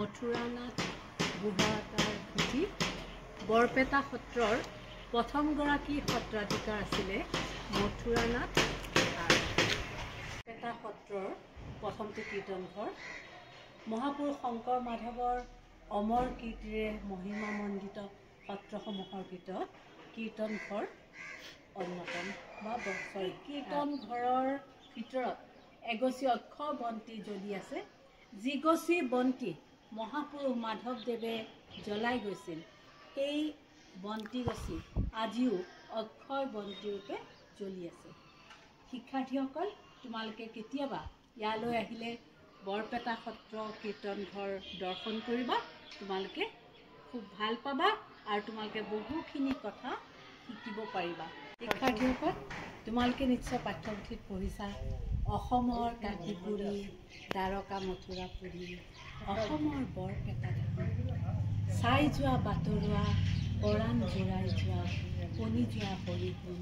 মথুৰানাথ বুঢ়াতাৰ পুথি বৰপেটা সত্ৰৰ প্ৰথমগৰাকী সত্ৰাধিকাৰ আছিলে মথুৰানাথ বৰপেটা সত্ৰৰ প্ৰথমটো কীৰ্তনঘৰ মহাপুৰুষ শংকৰ মাধৱৰ অমৰ কীৰ্তিৰে মহিমামণ্ডিত সত্ৰসমূহৰ ভিতৰত কীৰ্তনঘৰ অন্যতম বা কীৰ্তনঘৰৰ ভিতৰত এগছি অক্ষয় বন্তি জ্বলি আছে। যিগছি বন্তি মহাপুৰুষ মাধৱদেৱে জ্বলাই গৈছিল সেই বন্তি গছি আজিও অক্ষয় বন্তিৰূপে জ্বলি আছে। শিক্ষাৰ্থীসকল, তোমালোকে কেতিয়াবা ইয়ালৈ আহিলে বৰপেটা সত্ৰ কীৰ্তনঘৰ দৰ্শন কৰিবা। তোমালোকে খুব ভাল পাবা আৰু তোমালোকে বহুখিনি কথা শিকিব পাৰিবা। শিক্ষাৰ্থীসকল, তোমালোকে নিশ্চয় পাঠ্যপুথিত পঢ়িছা অসমৰ কাশীপুৰী দ্বাৰকা মথুৰাপুৰী অসমৰ বৰপেটা চাই যোৱা বাটৰুৱা পৰাণ জোৰাই যোৱা পনি যোৱা হৰি গুণ